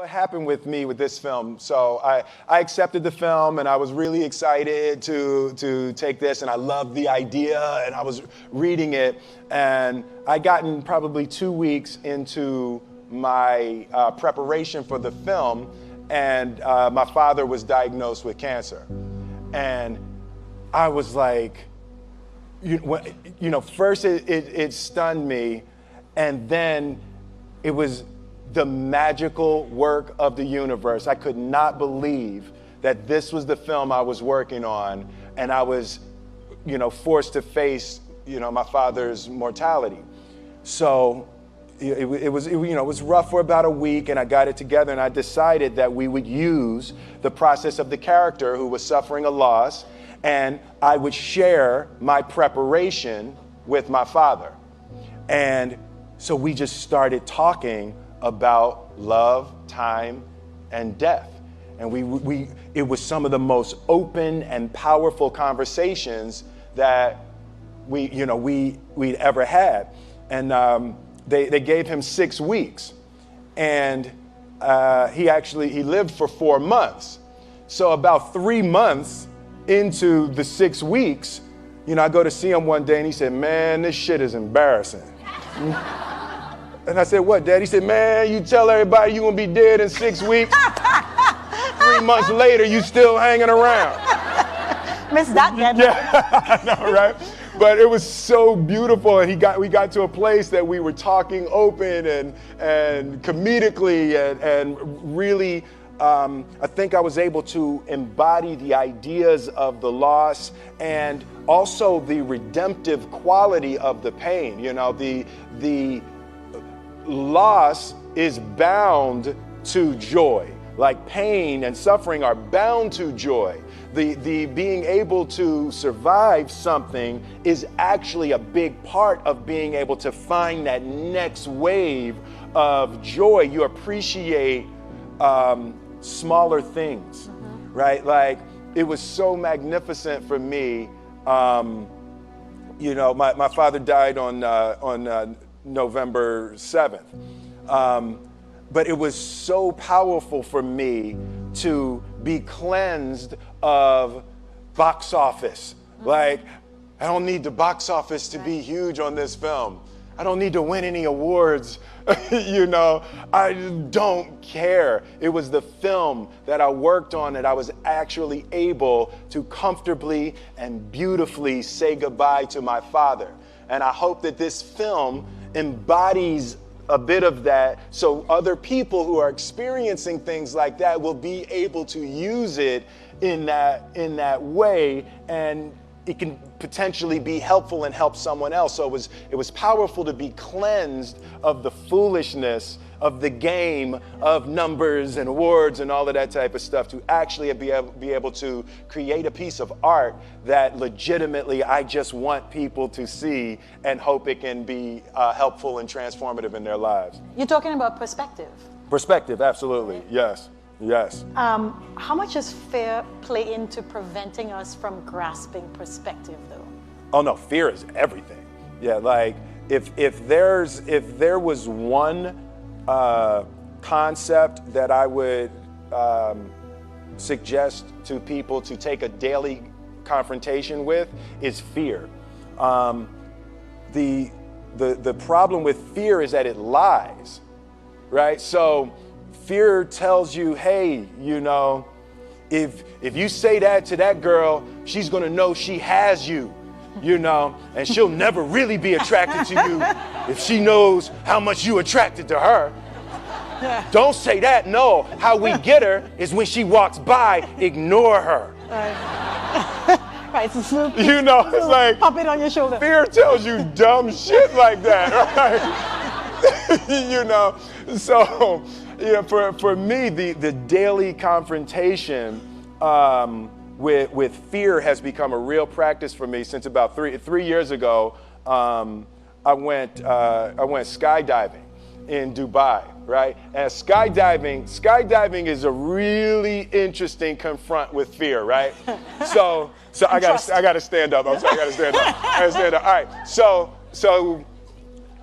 What happened with me with this film? So I accepted the film and I was really excited to take this, and I loved the idea, and I was reading it, and I gotten probably 2 weeks into my preparation for the film, and my father was diagnosed with cancer. And I was like, first it stunned me, and then it was the magical work of the universe. I could not believe that this was the film I was working on, and I was, forced to face, my father's mortality. So it was rough for about a week, and I got it together, and I decided that we would use the process of the character who was suffering a loss, and I would share my preparation with my father. And so we just started talking about love, time, and death. And it was some of the most open and powerful conversations that we'd ever had. And they gave him 6 weeks. And he lived for 4 months. So about 3 months into the 6 weeks, I go to see him one day, and he said, "Man, this shit is embarrassing." And I said, "What, Dad?" He said, "Man, you tell everybody you're gonna be dead in 6 weeks. 3 months later, you still hanging around." Miss that, Dad. Yeah, I know, right? But it was so beautiful, and we got to a place that we were talking open and comedically and really. I think I was able to embody the ideas of the loss and also the redemptive quality of the pain. The loss is bound to joy. Like pain and suffering are bound to joy. The being able to survive something is actually a big part of being able to find that next wave of joy. You appreciate smaller things, right? Like, it was so magnificent for me. My father died on November 7th. But it was so powerful for me to be cleansed of box office. Like, I don't need the box office to be huge on this film. I don't need to win any awards. I don't care. It was the film that I worked on that I was actually able to comfortably and beautifully say goodbye to my father. And I hope that this film embodies a bit of that, so other people who are experiencing things like that will be able to use it in that way, and it can potentially be helpful and help someone else. So it was powerful to be cleansed of the foolishness of the game of numbers and awards and all of that type of stuff, to actually be able to create a piece of art that legitimately I just want people to see and hope it can be helpful and transformative in their lives. You're talking about perspective. Perspective, absolutely, yes. Yes. How much does fear play into preventing us from grasping perspective, though? Oh no, fear is everything. Yeah, like if there was one concept that I would suggest to people to take a daily confrontation with, is fear. The problem with fear is that it lies, right? So fear tells you, hey, if you say that to that girl, she's gonna know she has you, and she'll never really be attracted to you if she knows how much you attracted to her. Don't say that. No, how we get her is when she walks by, ignore her. Right, it's it's like pop it on your shoulder. Fear tells you dumb shit like that, right? So for me, the daily confrontation with fear has become a real practice for me since about three years ago. I went skydiving in Dubai, right? And skydiving is a really interesting confront with fear, right? So I gotta stand up. I'm sorry, I gotta stand up. All right. So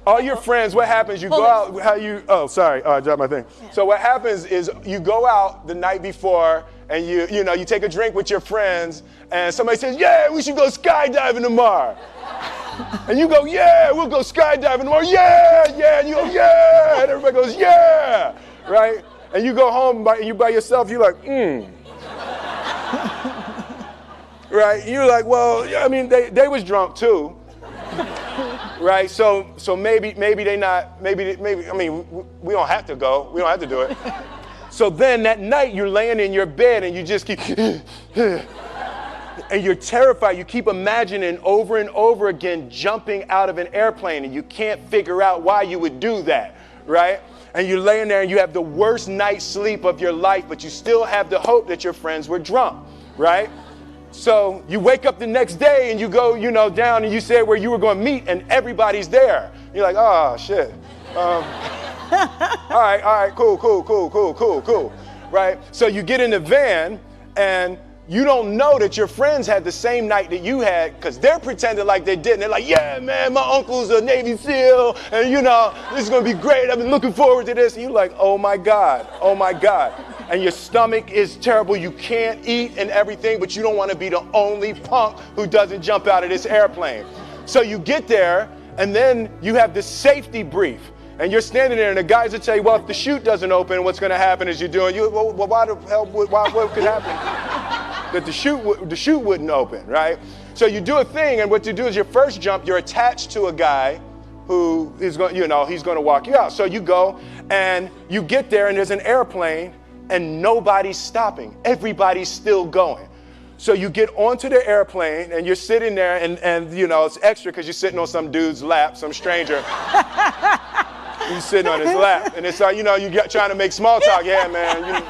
all your friends, what happens, you go out, I dropped my thing. Yeah. So what happens is you go out the night before and you take a drink with your friends and somebody says, yeah, we should go skydiving tomorrow. And you go, yeah, we'll go skydiving tomorrow. Yeah, yeah. And you go, yeah. And everybody goes, yeah. Right? And you go home and you by yourself, you're like, Right? You're like, well, I mean, they was drunk too. Right? So maybe they not, maybe, I mean, we don't have to go. We don't have to do it. So then that night you're laying in your bed and you just keep, and you're terrified. You keep imagining over and over again jumping out of an airplane and you can't figure out why you would do that, right? And you're laying there and you have the worst night's sleep of your life, but you still have the hope that your friends were drunk, right? So you wake up the next day and you go, down and you say where you were going to meet and everybody's there. You're like, oh, shit. All right, cool. Right? So you get in the van and you don't know that your friends had the same night that you had because they're pretending like they didn't. They're like, yeah, man, my uncle's a Navy SEAL and, this is going to be great. I've been looking forward to this. And you're like, oh, my God. And your stomach is terrible. You can't eat and everything, but you don't want to be the only punk who doesn't jump out of this airplane. So you get there and then you have this safety brief. And you're standing there, and the guys will tell you, well, if the chute doesn't open, what's going to happen is you're doing, well, why the hell, what could happen? That the chute wouldn't open, right? So you do a thing, and what you do is your first jump, you're attached to a guy who is going, he's going to walk you out. So you go, and you get there, and there's an airplane, and nobody's stopping. Everybody's still going. So you get onto the airplane, and you're sitting there, and it's extra because you're sitting on some dude's lap, some stranger. He's sitting on his lap, and it's like, you trying to make small talk. Yeah, man.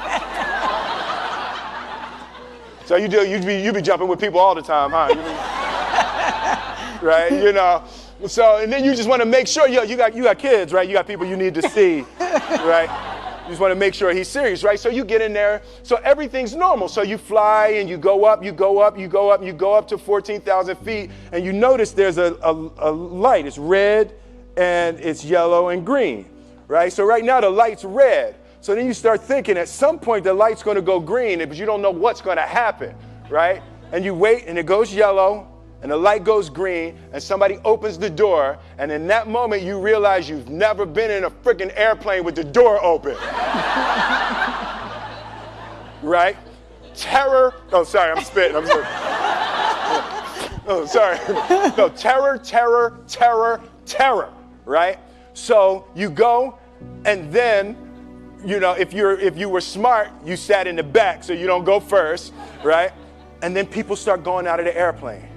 So you be jumping with people all the time, huh? Right? So, and then you just want to make sure, you got kids, right? You got people you need to see, right? You just want to make sure he's serious, right? So you get in there, so everything's normal. So you fly and you go up to 14,000 feet, and you notice there's a light. It's red, and it's yellow and green, right? So right now the light's red. So then you start thinking at some point the light's going to go green, but you don't know what's going to happen, right? And you wait and it goes yellow and the light goes green and somebody opens the door, and in that moment you realize you've never been in a freaking airplane with the door open. Right? Terror. Oh, sorry, I'm spitting. Oh, sorry. No, terror. Right? So you go, and then, if you were smart, you sat in the back so you don't go first, right? And then people start going out of the airplane.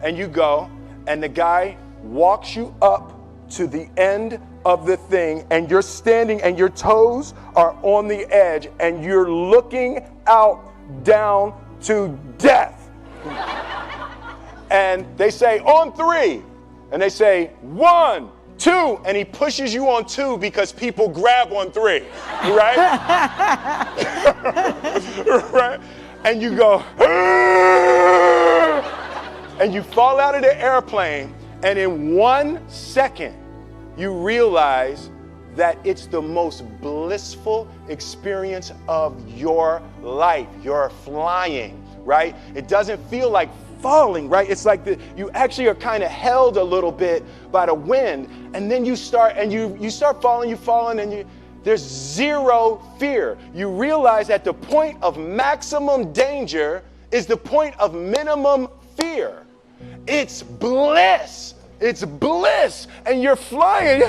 And you go, and the guy walks you up to the end of the thing, and you're standing, and your toes are on the edge, and you're looking out down to death. And they say, on 3. And they say, 1, 2, and he pushes you on 2 because people grab on 3, right? Right? And you go, and you fall out of the airplane, and in 1 second, you realize that it's the most blissful experience of your life. You're flying, right? It doesn't feel like falling, right? It's like you actually are kind of held a little bit by the wind, and then you start falling, and there's zero fear. You realize that the point of maximum danger is the point of minimum fear. It's bliss. It's bliss, and you're flying,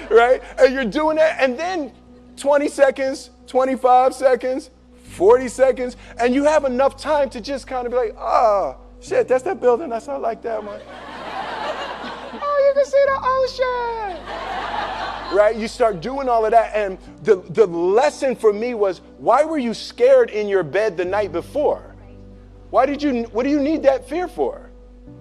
right? And you're doing that, and then 20 seconds, 25 seconds, 40 seconds, and you have enough time to just kind of be like, oh, shit, that's that building. That's not like that one. Oh, you can see the ocean. Right? You start doing all of that, and the lesson for me was, why were you scared in your bed the night before? What do you need that fear for?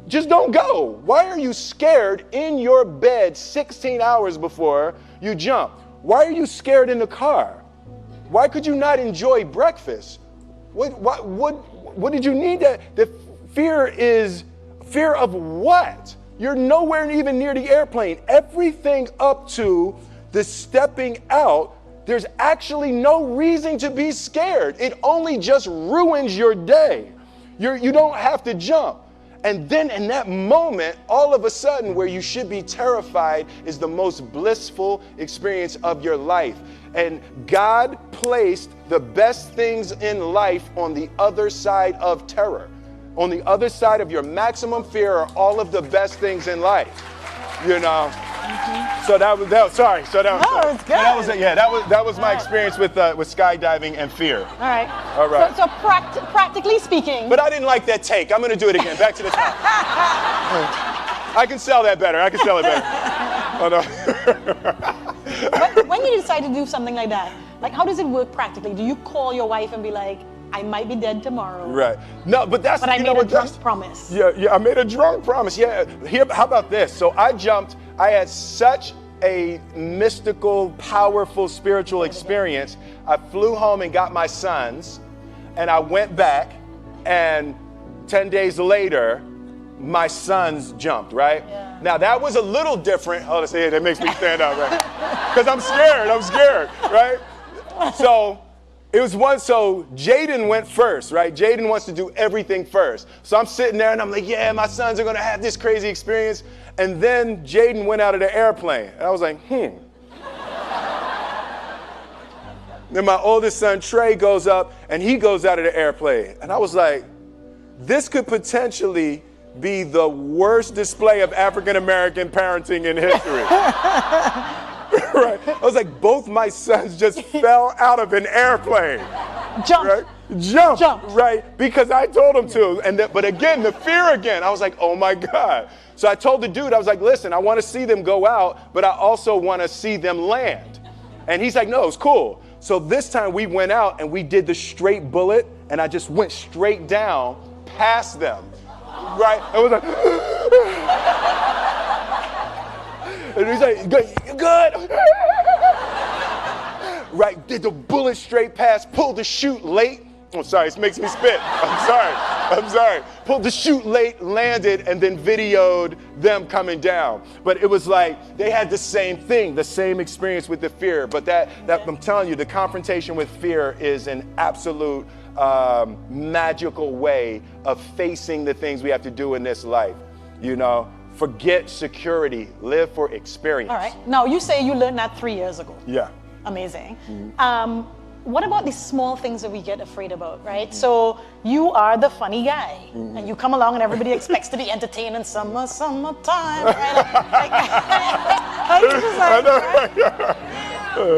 Just don't go. Why are you scared in your bed 16 hours before you jump? Why are you scared in the car? Why could you not enjoy breakfast? What did you need that? The fear is fear of what? You're nowhere even near the airplane. Everything up to the stepping out, there's actually no reason to be scared. It only just ruins your day. You don't have to jump. And then in that moment, all of a sudden, where you should be terrified is the most blissful experience of your life. And God placed the best things in life on the other side of terror. On the other side of your maximum fear are all of the best things in life. You know? So that was sorry. So that was, no, it's good. That was my experience with skydiving and fear. All right. All right. So practically speaking. But I didn't like that take. I'm going to do it again. Back to the top. I can sell that better. Oh, no. But when you decide to do something like that, like how does it work practically? Do you call your wife and be like, I might be dead tomorrow? Right. No, but that's. But I made a drunk promise. Yeah, I made a drunk promise. Yeah. Here, how about this? So I jumped. I had such a mystical, powerful spiritual experience. I flew home and got my sons, and I went back, and 10 days later, my sons jumped, right? Yeah. Now, that was a little different. Oh, see, that makes me stand up, right? Because I'm scared, right? So Jaden went first, right? Jaden wants to do everything first. So I'm sitting there, and I'm like, yeah, my sons are going to have this crazy experience. And then Jaden went out of the airplane. And I was like, Then my oldest son, Trey, goes up, and he goes out of the airplane. And I was like, this could potentially be the worst display of African-American parenting in history. Right? I was like, both my sons just fell out of an airplane. Jump. Right? Jump. Right? Because I told them to. But again, the fear again. I was like, oh my God. So I told the dude, I was like, listen, I want to see them go out, but I also want to see them land. And he's like, no, it's cool. So this time we went out and we did the straight bullet, and I just went straight down past them. Right? I was like, and he's like, good. Right, did the bullet straight past, pulled the chute late. Oh, sorry, it makes me spit. I'm sorry. Pulled the chute late, landed, and then videoed them coming down. But it was like, they had the same thing, the same experience with the fear. But that I'm telling you, the confrontation with fear is an absolute magical way of facing the things we have to do in this life. You know, forget security, live for experience. All right. Now, you say you learned that 3 years ago. Yeah. Amazing. What about these small things that we get afraid about, right? So you are the funny guy, and you come along and everybody expects to be entertained in summertime, right?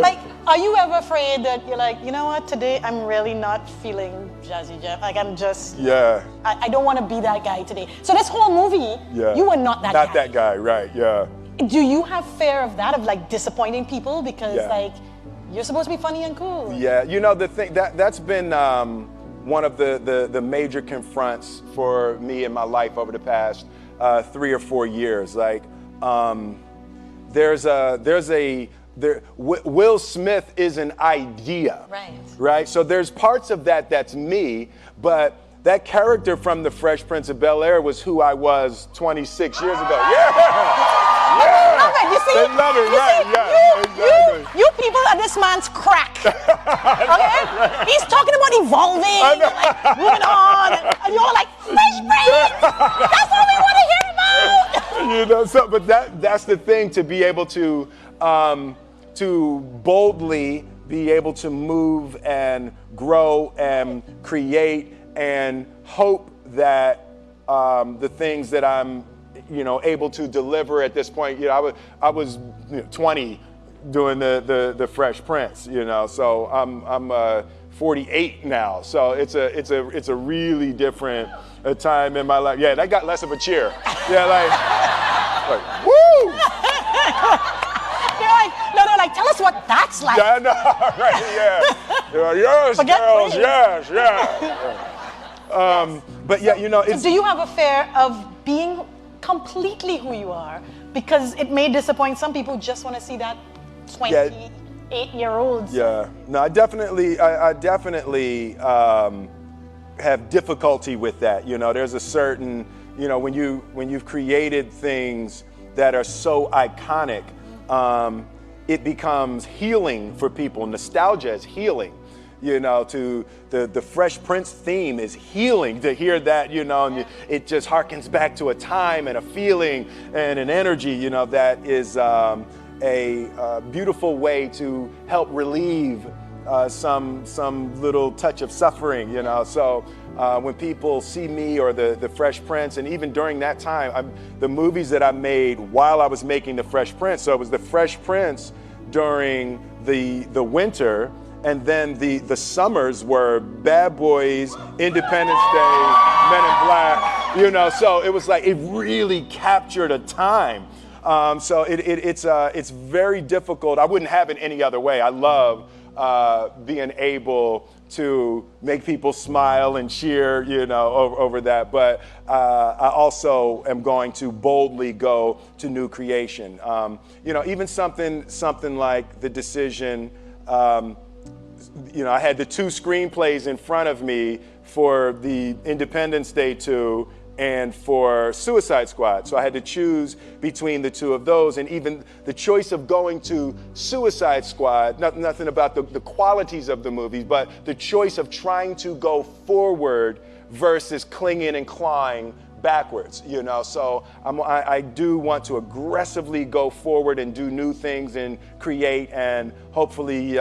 Like, are you ever afraid that you're like, you know what, today I'm really not feeling Jazzy Jeff. Like I'm just, I don't want to be that guy today. So this whole movie, you were not that guy. Not that guy, right, yeah. Do you have fear of that, of like disappointing people because like, you're supposed to be funny and cool? Yeah, you know, the thing that's been one of the major confronts for me in my life over the past 3 or 4 years. Like, Will Smith is an idea, right? So there's parts of that's me, but that character from The Fresh Prince of Bel-Air was who I was 26 years ago. I love it. You see? They love it, right? Exactly. You people are this man's crack. Okay? He's talking about evolving, like moving on, and you're like, Fresh Prince! That's what we want to hear about! You know, so but that's the thing, to be able to boldly be able to move and grow and create and hope that the things that I'm able to deliver at this point. I was 20 doing the Fresh Prince, so I'm 48 now. So it's a really different time in my life. Yeah, that got less of a cheer. Yeah, like woo! They're like, tell us what that's like. Yeah, I know, right? Yeah. Yes, girls, yes. But yeah, do you have a fear of being completely who you are? Because it may disappoint some people who just want to see that 28-year-old. Yeah. No, I definitely have difficulty with that. There's a certain when you've created things that are so iconic, it becomes healing for people. Nostalgia is healing. To the Fresh Prince theme is healing to hear that, and it just harkens back to a time and a feeling and an energy, that is a beautiful way to help relieve some little touch of suffering, So when people see me or the Fresh Prince, and even during that time, the movies that I made while I was making the Fresh Prince, so it was the Fresh Prince during the winter, and then the summers were Bad Boys, Independence Day, Men in Black, So it was like it really captured a time. So it's very difficult. I wouldn't have it any other way. I love being able to make people smile and cheer, over that. But I also am going to boldly go to new creation. Even something like the decision. I had the 2 screenplays in front of me for the Independence Day 2 and for Suicide Squad. So I had to choose between the 2 of those. And even the choice of going to Suicide Squad, nothing about the qualities of the movies, but the choice of trying to go forward versus clinging and clawing backwards, So I do want to aggressively go forward and do new things and create and hopefully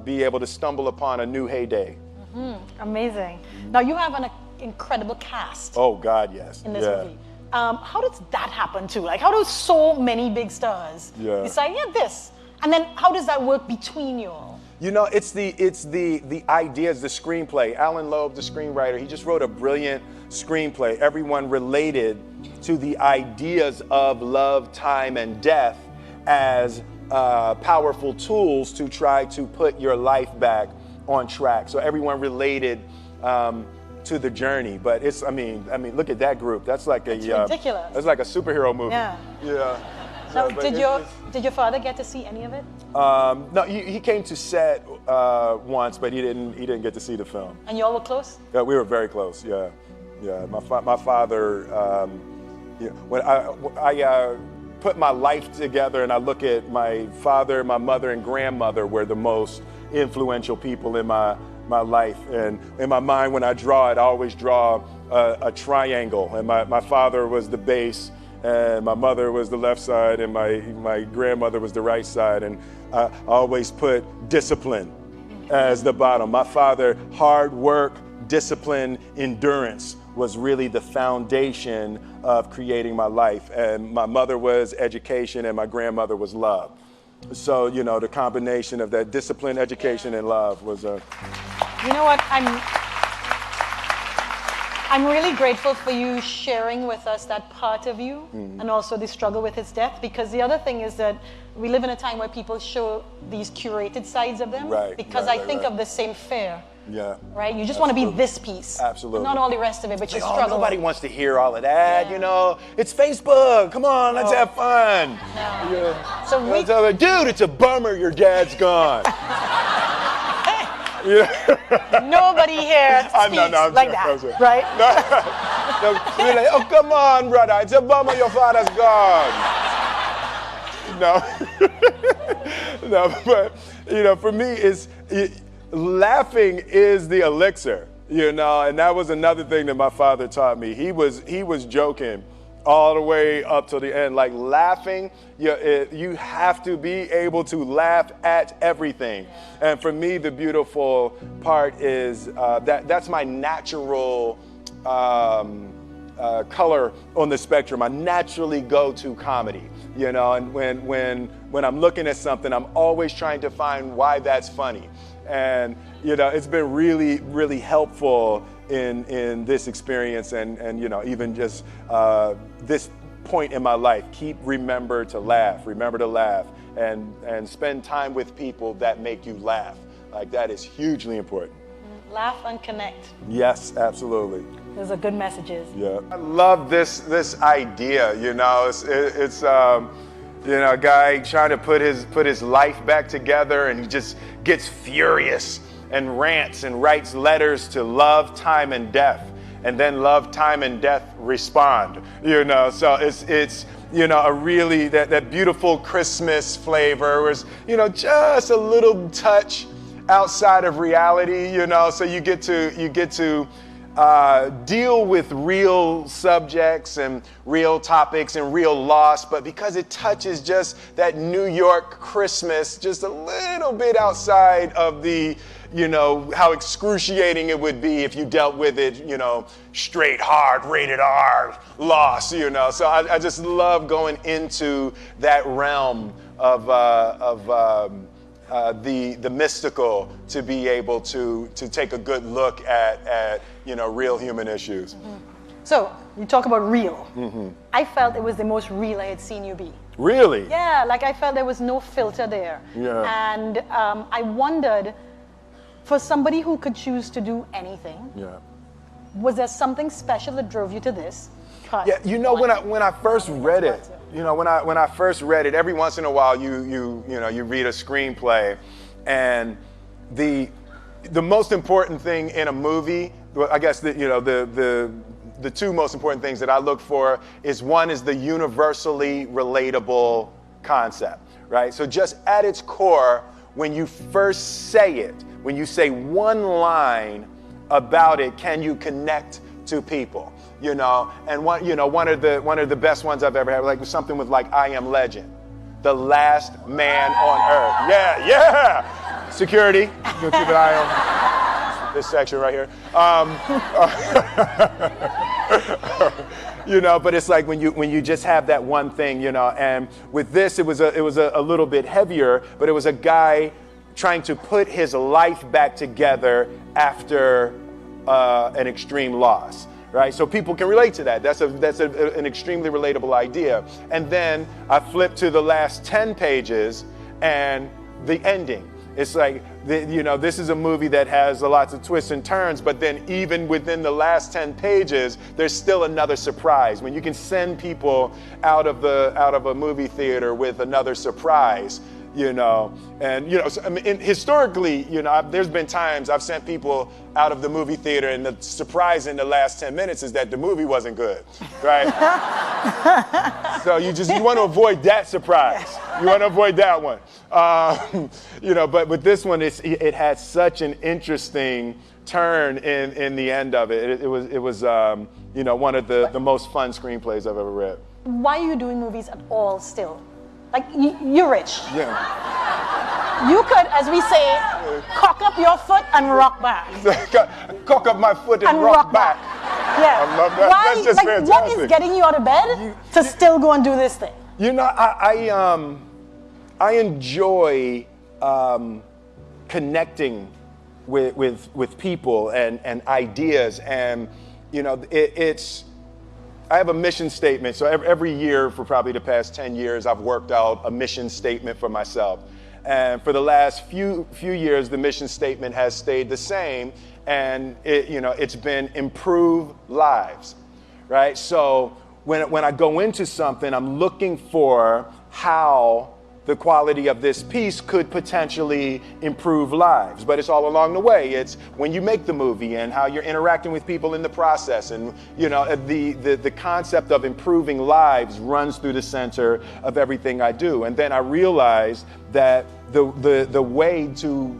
be able to stumble upon a new heyday. Mm-hmm. Amazing. Now you have an incredible cast. Oh God, yes. In this movie. How does that happen too? Like, how do so many big stars decide, this? And then how does that work between you all? It's the ideas, the screenplay. Alan Loeb, the screenwriter, he just wrote a brilliant screenplay. Everyone related to the ideas of love, time, and death as powerful tools to try to put your life back on track. So everyone related to the journey. But it's, I mean, look at that group. That's like ridiculous. That's like a superhero movie. Yeah. So did your father get to see any of it? No, he came to set once, but he didn't get to see the film. And y'all were close? Yeah, we were very close. Yeah. My father. When I put my life together and I look at my father, my mother, and grandmother were the most influential people in my life. And in my mind, when I draw it, I always draw a triangle. And my father was the base. And my mother was the left side, and my grandmother was the right side. And I always put discipline as the bottom. My father, hard work, discipline, endurance was really the foundation of creating my life. And my mother was education, and my grandmother was love. So, the combination of that discipline, education, and love was a... You know what? I'm really grateful for you sharing with us that part of you and also the struggle with his death, because the other thing is that we live in a time where people show these curated sides of them. Because I think of the same fear. Yeah. Right? You just want to be this piece. Absolutely. Not all the rest of it, but you struggle. Nobody wants to hear all of that, It's Facebook. Come on, let's have fun. No. So dude, it's a bummer your dad's gone. Nobody here speaks like that, right? You're like, oh, come on, brother. It's a bummer your father's gone. No, but, for me, laughing is the elixir, and that was another thing that my father taught me. He was joking all the way up to the end. Like laughing, you have to be able to laugh at everything. And for me, the beautiful part is that's my natural color on the spectrum. I naturally go to comedy, and when I'm looking at something, I'm always trying to find why that's funny. And, it's been really, really helpful in this experience and even just this point in my life. Remember to laugh, and spend time with people that make you laugh. Like that is hugely important. Laugh and connect. Yes, absolutely. Those are good messages. Yeah. I love this idea, it's a guy trying to put his life back together, and he just gets furious and rants and writes letters to love, time, and death. and then love, time, and death respond. So it's a really that beautiful Christmas flavor was just a little touch outside of reality. So you get to deal with real subjects and real topics and real loss, but because it touches just that New York Christmas just a little bit outside of the, how excruciating it would be if you dealt with it, straight, hard, rated R loss, So I just love going into that realm of the mystical, to be able to take a good look at real human issues. Mm-hmm. So you talk about real. Mm-hmm. I felt it was the most real I had seen you be. Really? Yeah, like I felt there was no filter there. Yeah. And I wondered, for somebody who could choose to do anything, was there something special that drove you to this? Yeah, when I first read it, when I first read it, every once in a while you read a screenplay, and the most important thing in a movie, I guess the two most important things that I look for is, one is the universally relatable concept, right? So just at its core, when you first say it, when you say one line about it, can you connect to people? And one of the best ones I've ever had, like something with like I Am Legend, the last man on earth. Yeah. Security, you keep an eye on this section right here. But it's like when you just have that one thing, and with this it was a little bit heavier, but it was a guy trying to put his life back together after an extreme loss. Right, so people can relate to that. That's an extremely relatable idea. And then I flip to the last 10 pages and the ending. It's like, this is a movie that has lots of twists and turns, but then even within the last 10 pages, there's still another surprise. When you can send people out of a movie theater with another surprise, historically, there's been times I've sent people out of the movie theater, and the surprise in the last 10 minutes is that the movie wasn't good, right? So you want to avoid that surprise. You want to avoid that one. But with this one, it had such an interesting turn in the end of it. It was one of the most fun screenplays I've ever read. Why are you doing movies at all still? Like, you're rich. Yeah. You could, as we say, cock up your foot and rock back. Cock up my foot and rock back. Yeah. I love that. That's just fantastic. What is getting you out of bed to still go and do this thing? I enjoy connecting with people and ideas, and I have a mission statement. So every year for probably the past 10 years, I've worked out a mission statement for myself. And for the last few years, the mission statement has stayed the same, and it's been improve lives, right? So when I go into something, I'm looking for how the quality of this piece could potentially improve lives. But it's all along the way. It's when you make the movie and how you're interacting with people in the process. And the concept of improving lives runs through the center of everything I do. And then I realized that the way to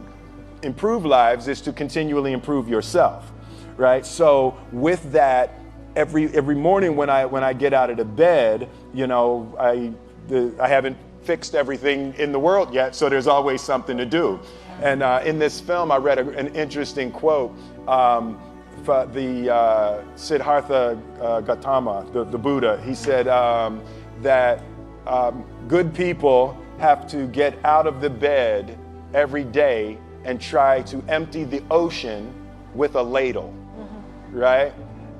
improve lives is to continually improve yourself, right? So with that, every morning when I get out of the bed, I haven't fixed everything in the world yet, so there's always something to do. And in this film, I read an interesting quote from the Siddhartha Gautama, the Buddha. He said that good people have to get out of the bed every day and try to empty the ocean with a ladle, right?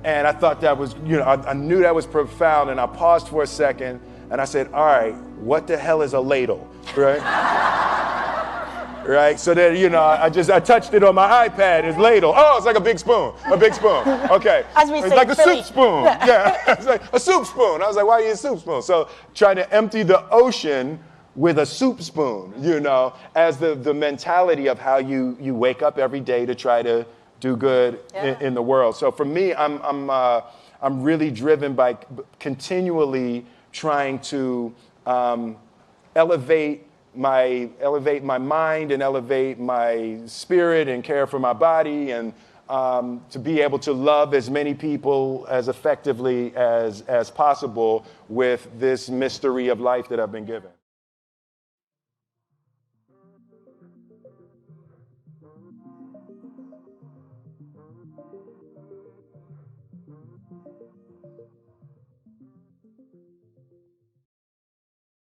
And I thought that was, I knew that was profound, and I paused for a second, and I said, all right, what the hell is a ladle, right? Right, so then, I touched it on my iPad, it's ladle. Oh, it's like a big spoon, okay. As we it's say, like a soup spoon, yeah, it's like a soup spoon. I was like, why do you use a soup spoon? So trying to empty the ocean with a soup spoon, as the mentality of how you wake up every day to try to do good in the world. So for me, I'm really driven by continually trying to elevate my mind and elevate my spirit and care for my body, and to be able to love as many people as effectively as possible with this mystery of life that I've been given.